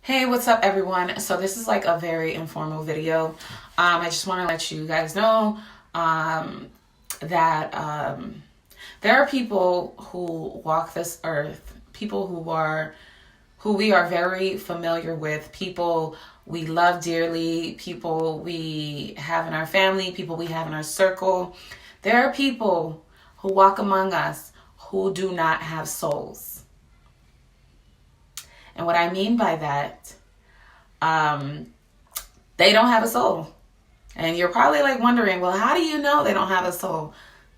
Hey, what's up everyone? So this is like a very informal video. I just want to let you guys know that there are people who walk this earth, people who we are very familiar with, people we love dearly, people we have in our family, people we have in our circle. There are people who walk among us who do not have souls. And what I mean by that, they don't have a soul. And you're probably like wondering, well, how do you know they don't have a soul?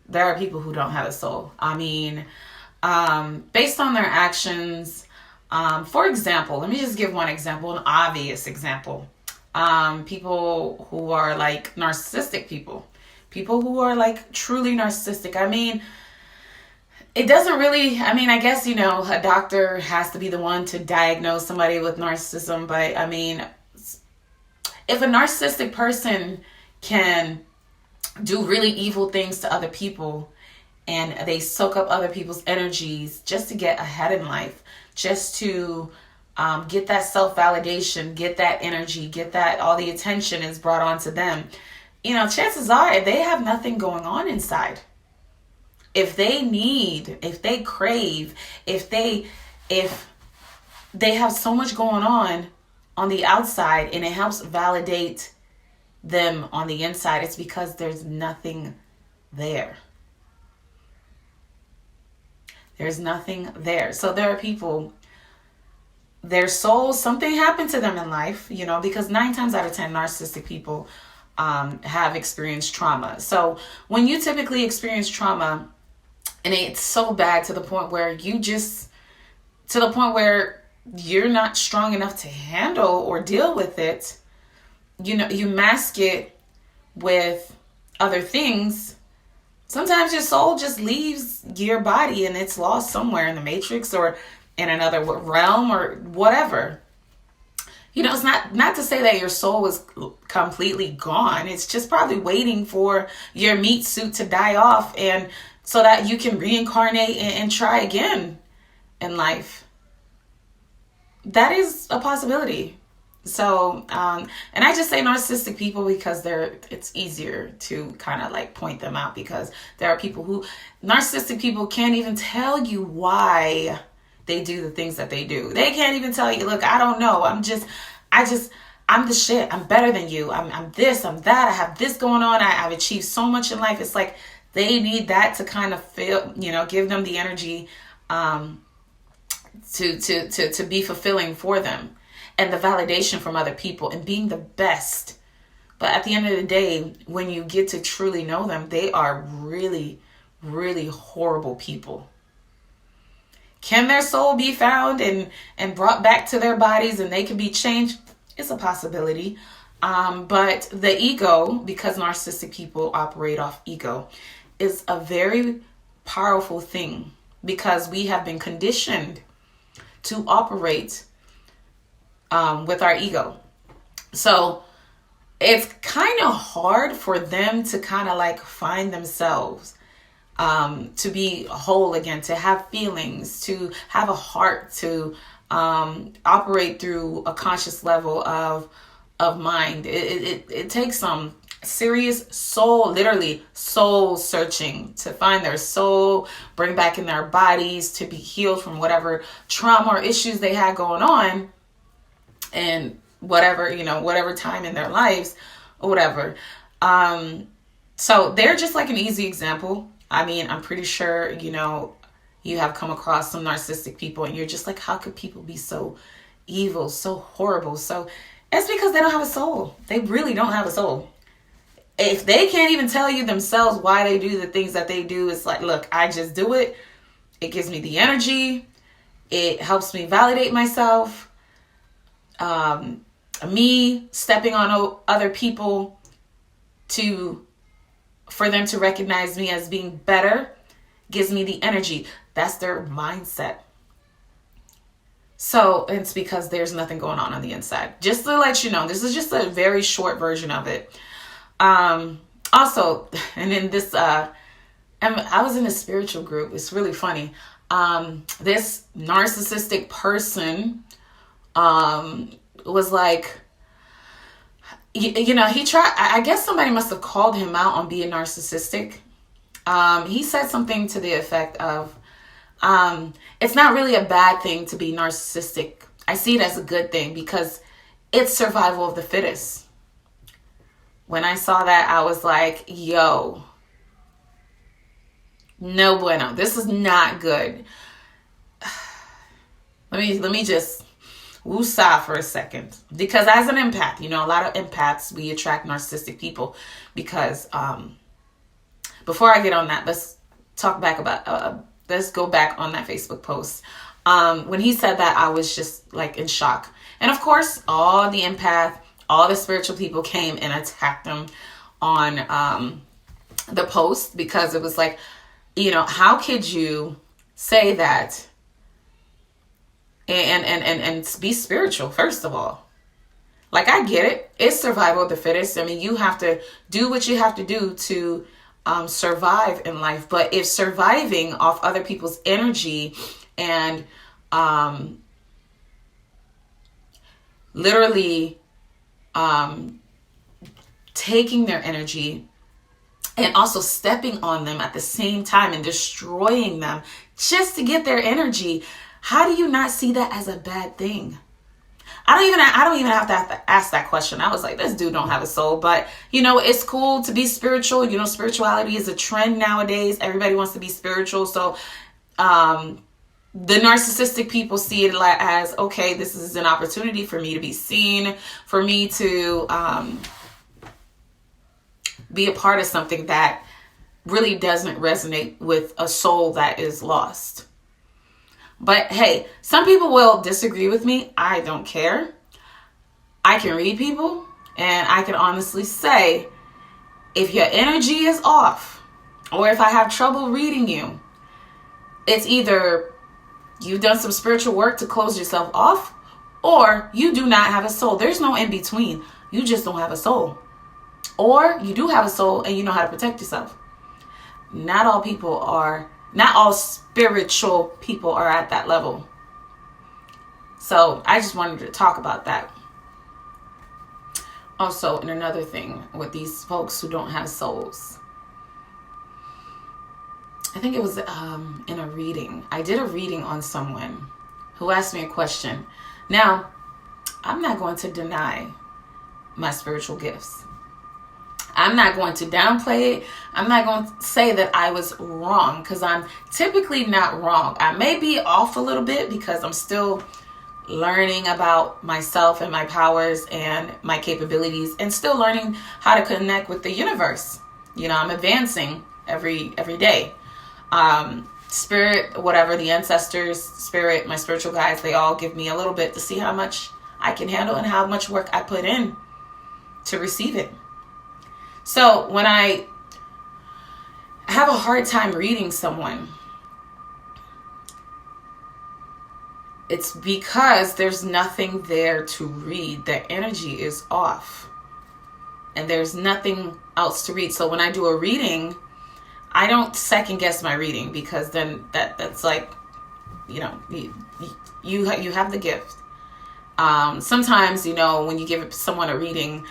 There are people who don't have a soul. I mean, based on their actions, for example, let me just give one example, an obvious example. People who are like narcissistic people who are like truly narcissistic. I mean, it doesn't really, I guess, a doctor has to be the one to diagnose somebody with narcissism. But I mean, if a narcissistic person can do really evil things to other people and they soak up other people's energies just to get ahead in life, just to get that self-validation, get that energy, get that all the attention is brought onto them, chances are they have nothing going on inside. If they need, if they crave, if they have so much going on the outside and it helps validate them on the inside, it's because there's nothing there. There's nothing there. So there are people, their souls, something happened to them in life, because 9 times out of 10 narcissistic people have experienced trauma. So when you typically experience trauma, and it's so bad to the point where you're not strong enough to handle or deal with it, you mask it with other things. Sometimes your soul just leaves your body and it's lost somewhere in the matrix or in another realm or whatever. It's not to say that your soul is completely gone. It's just probably waiting for your meat suit to die off and so that you can reincarnate and try again in life. That is a possibility. So, and I just say narcissistic people because it's easier to kind of like point them out, because there are people who, narcissistic people can't even tell you why they do the things that they do. They can't even tell you, look, I don't know. I'm the shit. I'm better than you. I'm this, I'm that. I have this going on. I've achieved so much in life. It's like, they need that to kind of feel, give them the energy to be fulfilling for them, and the validation from other people and being the best. But at the end of the day, when you get to truly know them, they are really, really horrible people. Can their soul be found and brought back to their bodies and they can be changed? It's a possibility. But the ego, because narcissistic people operate off ego, is a very powerful thing, because we have been conditioned to operate with our ego. So it's kind of hard for them to kind of like find themselves, to be whole again, to have feelings, to have a heart, to operate through a conscious level of mind. It takes some serious literally soul searching to find their soul, bring back in their bodies to be healed from whatever trauma or issues they had going on, and whatever time in their lives or whatever. So they're just like an easy example. I'm pretty sure, you have come across some narcissistic people and you're just like, how could people be so evil, so horrible? So it's because they don't have a soul. They really don't have a soul. If they can't even tell you themselves why they do the things that they do, it's like, look, I just do it. It gives me the energy. It helps me validate myself. Me stepping on other people for them to recognize me as being better gives me the energy. That's their mindset. So it's because there's nothing going on the inside. Just to let you know, this is just a very short version of it. Also, and in this, I was in a spiritual group. It's really funny. This narcissistic person was like, you know, he tried, I guess somebody must have called him out on being narcissistic. He said something to the effect of, it's not really a bad thing to be narcissistic. I see it as a good thing because it's survival of the fittest. When I saw that, I was like, yo, no bueno. This is not good. Let me just woosah for a second. Because as an empath, you know, a lot of empaths, we attract narcissistic people because, before I get on that, let's talk back about, let's go back on that Facebook post. When he said that, I was just like in shock. And of course, all the empath, all the spiritual people came and attacked him on the post, because it was like, you know, how could you say that and be spiritual, first of all? Like, I get it. It's survival of the fittest. I mean, you have to do what you have to do to survive in life. But if surviving off other people's energy and literally taking their energy and also stepping on them at the same time and destroying them just to get their energy, how do you not see that as a bad thing? I don't even have to ask that question. I was like, this dude don't have a soul. But, you know, it's cool to be spiritual. You know, spirituality is a trend nowadays. Everybody wants to be spiritual. So the narcissistic people see it like as, okay, this is an opportunity for me to be seen, for me to be a part of something that really doesn't resonate with a soul that is lost. But hey, some people will disagree with me. I don't care. I can read people, and I can honestly say, if your energy is off, or if I have trouble reading you, it's either you've done some spiritual work to close yourself off, or you do not have a soul. There's no in between. You just don't have a soul. Or you do have a soul and you know how to protect yourself. Not all spiritual people are at that level. So I just wanted to talk about that. Also, and another thing with these folks who don't have souls. I think it was in a reading. I did a reading on someone who asked me a question. Now, I'm not going to deny my spiritual gifts. I'm not going to downplay it. I'm not going to say that I was wrong, because I'm typically not wrong. I may be off a little bit because I'm still learning about myself and my powers and my capabilities, and still learning how to connect with the universe. You know, I'm advancing every day. Spirit, whatever, the ancestors, spirit, my spiritual guides, they all give me a little bit to see how much I can handle and how much work I put in to receive it. So when I have a hard time reading someone, it's because there's nothing there to read. Their energy is off. And there's nothing else to read. So when I do a reading, I don't second guess my reading, because then that's like, you know, you have the gift. Sometimes, you know, when you give someone a reading,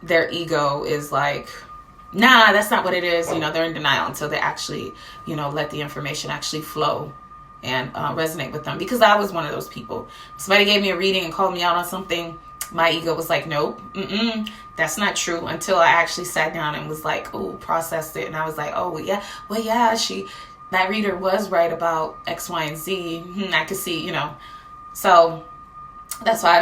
their ego is like, nah, that's not what it is. You know, they're in denial until they actually, you know, let the information actually flow and resonate with them. Because I was one of those people. Somebody gave me a reading and called me out on something. My ego was like, nope, that's not true, until I actually sat down and was like, oh, processed it. And I was like, oh, yeah, that reader was right about X, Y, and Z. I could see, you know. So that's why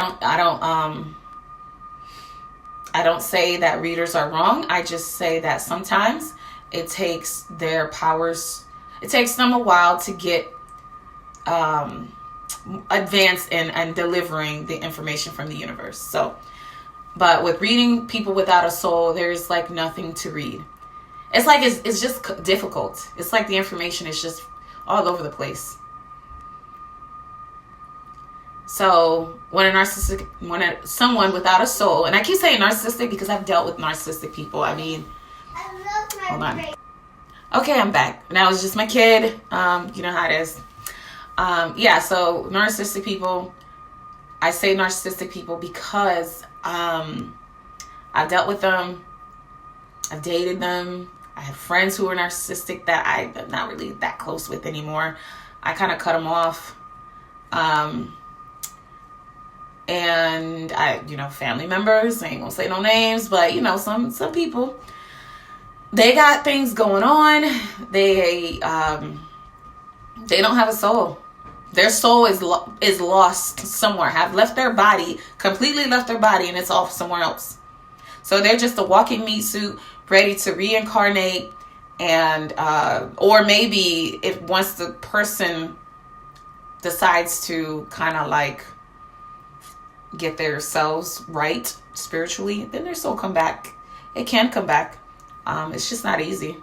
I don't say that readers are wrong. I just say that sometimes it takes their powers, it takes them a while to get advanced in delivering the information from the universe. So, but with reading people without a soul, there's like nothing to read. It's like it's just difficult. It's like the information is just all over the place. So when someone without a soul, and I keep saying narcissistic because I've dealt with narcissistic people. I mean, hold on. Okay, I'm back. Now it's just my kid. You know how it is. So narcissistic people, I say narcissistic people because I've dealt with them. I've dated them. I have friends who are narcissistic that I'm not really that close with anymore. I kind of cut them off. And family members, I ain't gonna say no names, but some people, they got things going on. They don't have a soul. Their soul is lost somewhere, have left their body, completely left their body, and it's off somewhere else. So they're just a walking meat suit, ready to reincarnate. And or maybe if once the person decides to kind of like get themselves right spiritually, then their soul come back. It can come back. It's just not easy.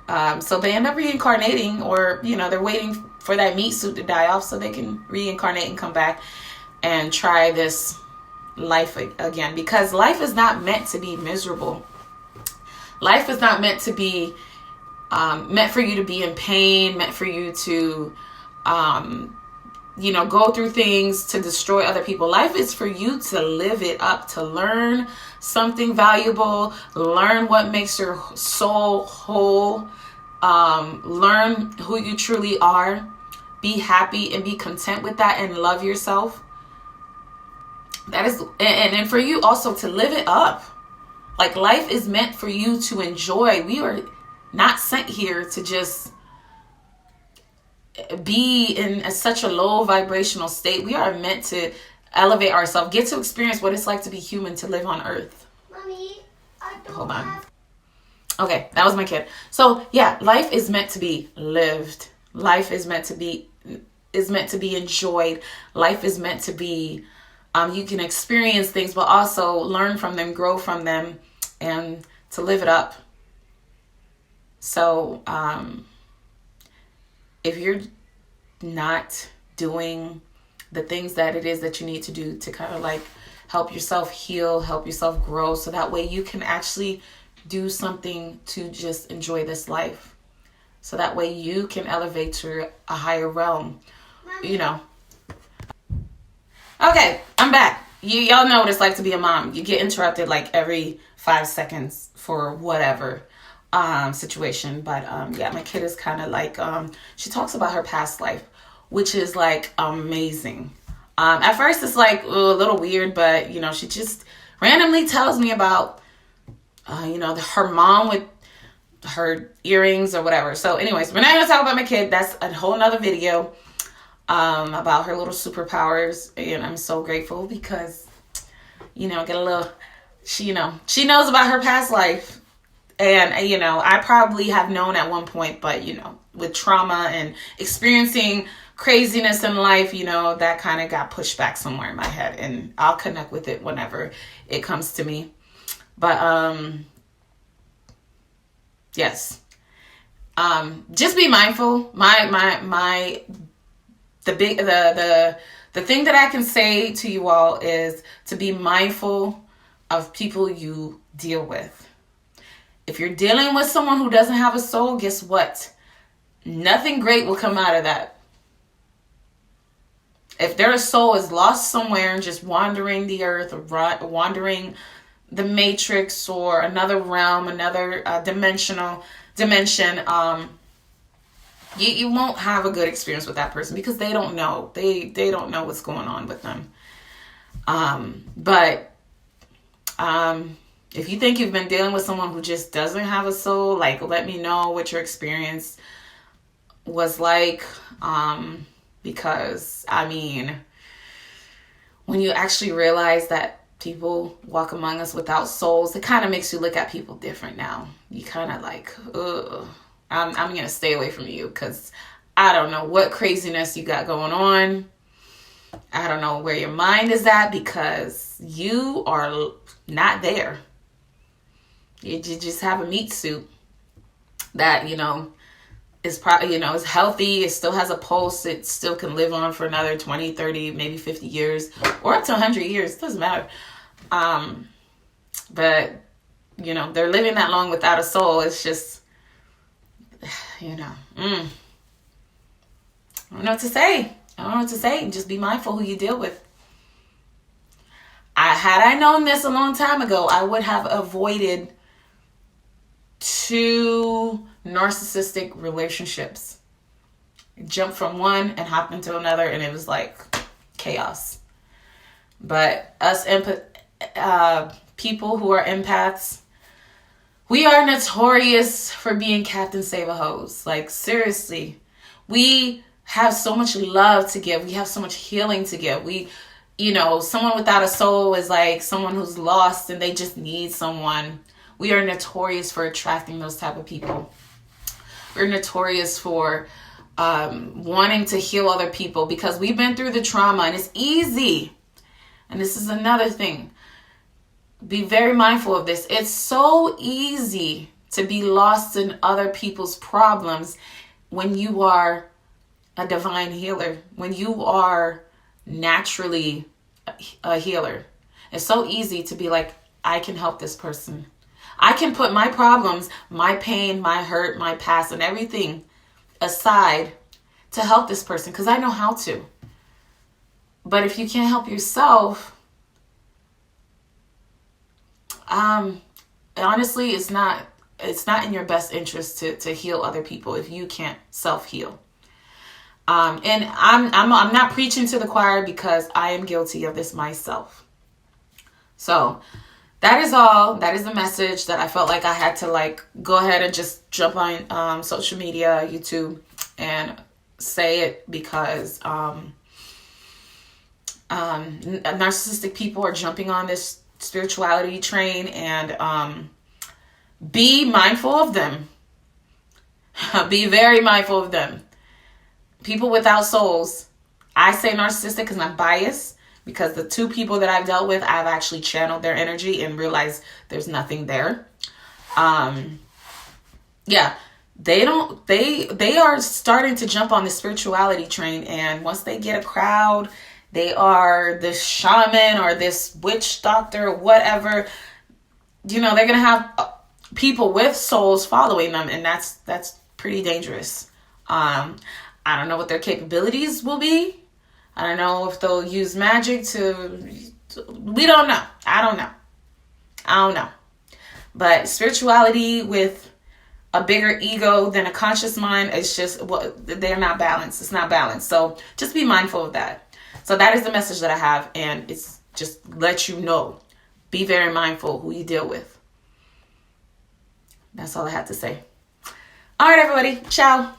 So they end up reincarnating, or they're waiting for that meat suit to die off so they can reincarnate and come back and try this life again, because life is not meant to be miserable. Life is not meant to be meant for you to be in pain, meant for you to go through things to destroy other people. Life is for you to live it up, to learn something valuable, learn what makes your soul whole, learn who you truly are, be happy and be content with that, and love yourself. That is, and for you also to live it up. Like, life is meant for you to enjoy. We are not sent here to just be in such a low vibrational state. We are meant to elevate ourselves, get to experience what it's like to be human, to live on earth. Mommy, hold on. Okay, that was my kid. So yeah, life is meant to be lived. Life is meant to be enjoyed. Life is meant to be you can experience things, but also learn from them, grow from them, and to live it up. So if you're not doing the things that it is that you need to do to kind of like help yourself heal, help yourself grow, so that way you can actually do something to just enjoy this life. So that way you can elevate to a higher realm. Mommy. Okay, I'm back. Y'all know what it's like to be a mom. You get interrupted like every 5 seconds for whatever situation. But yeah, my kid is kind of like, she talks about her past life, which is like amazing. At first it's like a little weird, but she just randomly tells me about, her mom with her earrings or whatever. So anyways, we're not going to talk about my kid. That's a whole nother video about her little superpowers. And I'm so grateful because, get a little, she knows about her past life. And, I probably have known at one point, but, with trauma and experiencing craziness in life, that kind of got pushed back somewhere in my head, and I'll connect with it whenever it comes to me. But, yes, just be mindful. The thing that I can say to you all is to be mindful of people you deal with. If you're dealing with someone who doesn't have a soul, guess what? Nothing great will come out of that. If their soul is lost somewhere and just wandering the earth, or wandering the matrix or another realm, another dimension, you won't have a good experience with that person because they don't know. They don't know what's going on with them. But if you think you've been dealing with someone who just doesn't have a soul, like, let me know what your experience was like. Because, when you actually realize that people walk among us without souls, it kind of makes you look at people different now. You kind of like, ugh, I'm going to stay away from you because I don't know what craziness you got going on. I don't know where your mind is at because you are not there. You just have a meat suit that, is probably, is healthy. It still has a pulse. It still can live on for another 20, 30, maybe 50 years or up to 100 years. It doesn't matter. But, they're living that long without a soul. It's just, I don't know what to say. I don't know what to say. Just be mindful who you deal with. Had I known this a long time ago, I would have avoided 2 narcissistic relationships. Jumped from one and hopped into another, and it was like chaos. But us people who are empaths, we are notorious for being Captain Save-A-Hose. Like, seriously. We have so much love to give. We have so much healing to give. Someone without a soul is like someone who's lost and they just need someone. We are notorious for attracting those type of people. We're notorious for wanting to heal other people because we've been through the trauma, and it's easy. And this is another thing. Be very mindful of this. It's so easy to be lost in other people's problems when you are a divine healer, when you are naturally a healer. It's so easy to be like, I can help this person. I can put my problems, my pain, my hurt, my past, and everything aside to help this person because I know how to. But if you can't help yourself, honestly, it's not in your best interest to heal other people if you can't self-heal. And I'm not preaching to the choir because I am guilty of this myself. So that is all. That is the message that I felt like I had to go ahead and just jump on social media, YouTube, and say it because narcissistic people are jumping on this spirituality train, and be mindful of them. Be very mindful of them. People without souls. I say narcissistic because I'm biased, because the 2 people that I've dealt with, I've actually channeled their energy and realized there's nothing there. They are starting to jump on the spirituality train, and once they get a crowd, they are this shaman or this witch doctor or whatever. They're going to have people with souls following them, and that's pretty dangerous. I don't know what their capabilities will be. I don't know if they'll use magic we don't know. I don't know. But spirituality with a bigger ego than a conscious mind, it's just, they're not balanced. It's not balanced. So just be mindful of that. So that is the message that I have, and it's just let you know. Be very mindful who you deal with. That's all I have to say. All right, everybody. Ciao.